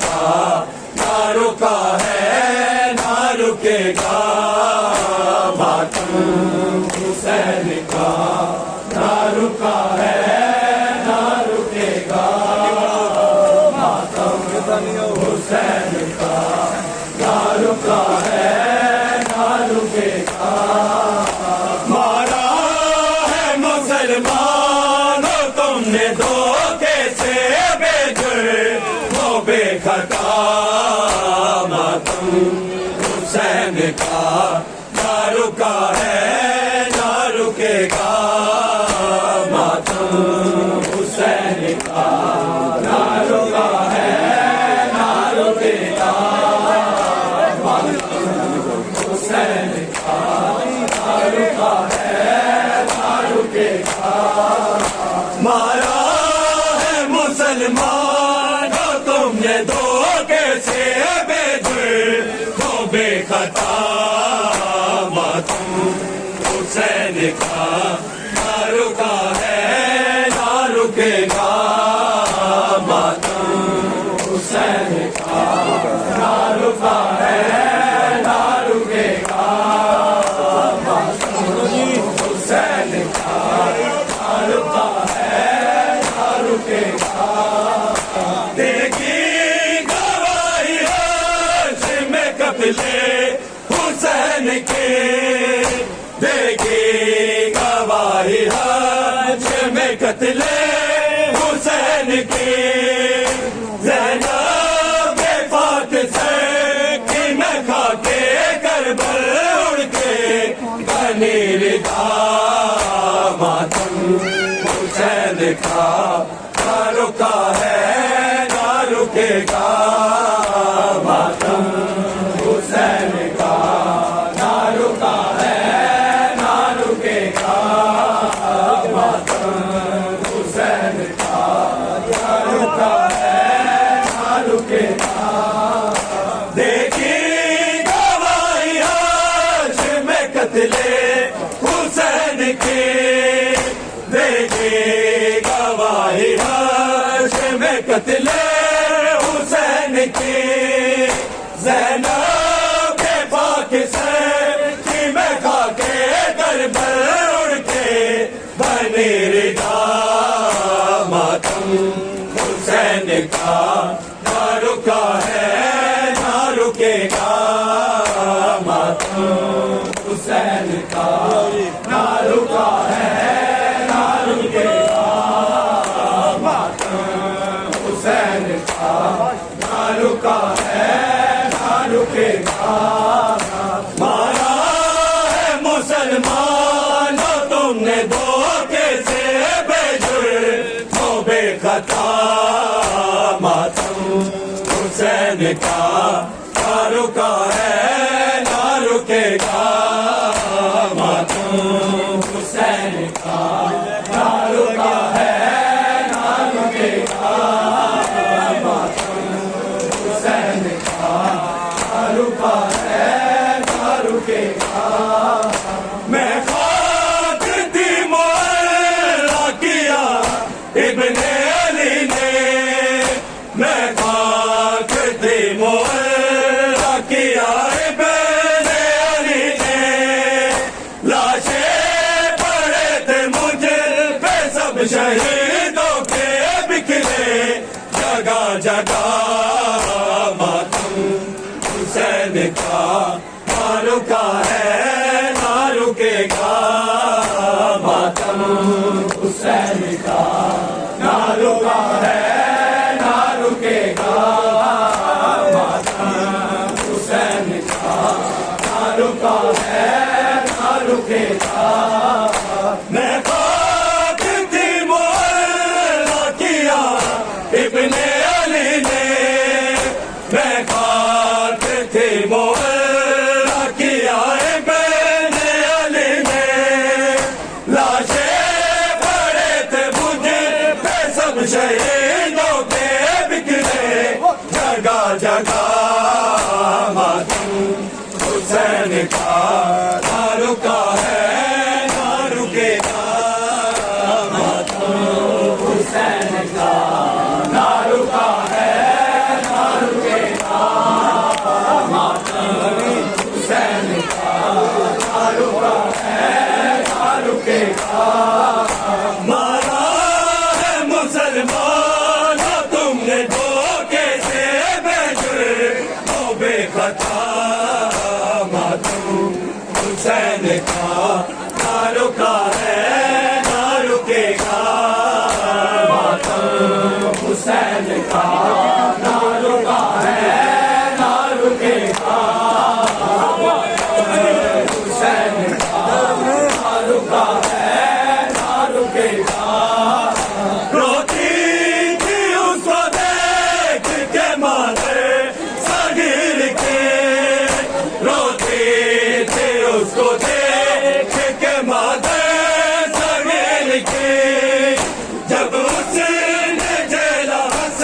کا نہ رکا ہے نہ رکے گا ماتم حسین کا نہ رکا ہے نہ رکے گا ماتم حسین کا نہ رکا ہے نہ رکے گا مارا ہے مسلمانوں تم نے دھوکے سے بے جرم وہ بے خطا ماتم حسین کا نہ رکا ہے نہ رکے گا ماتم حسین کا نہ رکا ہے نہ رکے گا ماتم حسین کا نہ رکا ہے نہ رکے گا مارا ہے مسلمانوں تم نے دھوکے سے بے جرم وہ بے خطا ماتم حسین کا نہ رکا ہے نہ رکے گا ماتم حسین کا نہ رکا ہے نہ رکے گا ماتم حسین کا نہ رکا ہے نہ رکے گا دیکھی گواہی ہاشم قتل حسین کے دیکھی گواہی ہاشم قتل حسین کے زینب پاک سے کہ میں کھا کے کربل اڑ کے بنی رضا ماتم حسین کا نہ رکا ہے نہ رکے گا ماتم حسین کا نہ رکا ہے نہ رکے گا ماتم حسین کا نہ رکا ہے نہ رکے گا دیکھی گواہی ہاشم قتل حسین کی دیکھی گواہی ہاشم قتل حسین کی زینب پاک سے کہ میں کھا کے کربل اڑ کے بنی رضا ماتم حسین کا نہ رکا ہے نہ رکے گا ماتم حسین کا نہ رکا ہے نہ رکے گا ماتم حسین کا نہ رکا ہے نہ رکے گا مارا ہے مسلمانوں تم نے دھوکے سے بے جرم وہ بے خطا ماتم حسین کا نہ رکا ہے نہ رکے گا ماتم حسین کا نہ رکا ہے نہ رکے گا ماتم حسین کا نہ رکا ہے نہ رکے گا میں خاک تھی معلّہ کیا ابن علی نے میں خاک تھی معلّہ کیا ابن علی نے لاشیں پڑے تھے مجھ پہ سب شہیدوں کے بکھرے جگہ جگہ ماتم حسین کا نہ رکا ہے نہ رکے گا ماتم حسین کا نہ رکا ہے نہ رکے گا ماتم حسین کا نہ رکا ہے نہ رکے گا میں خاک تھی معلّہ کیا ابن علی نے میں خاک تھی معلّہ کیا ابن علی نے لاشیں پڑے تھے مجھ پہ سب شہیدوں کے بکھرے جگہ جگہ ماتم حسین کا نہ رکا ہے نہ رکے مارا ہے مسلمانوں تم نے دھوکے سے بے جرم و بے خطا ماتم حسین کا نہ رکا ہے نہ رکے گا ماتم حسین کا نہ رکا ہے نہ رکے گا حسین کا نہ رکا ہے نہ رکے گا روتی تھی اس کو دیکھ کے مادر صغیر کے روتی تھی اس کو دیکھ کے مادر صغیر کے جب اس نے جیلا ہنس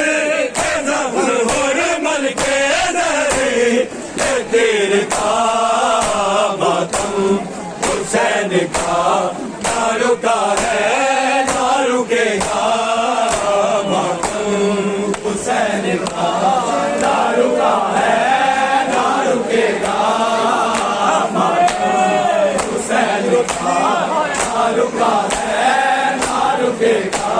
کے زخم حرمل کے ذری تیر کا ماتم حسین کا نہ رکا ہے نہ رکے گا ماتم حسین کا نہ رکا ہے نہ رکے گا ماتم حسین کا نہ رکا ہے نہ رکے گا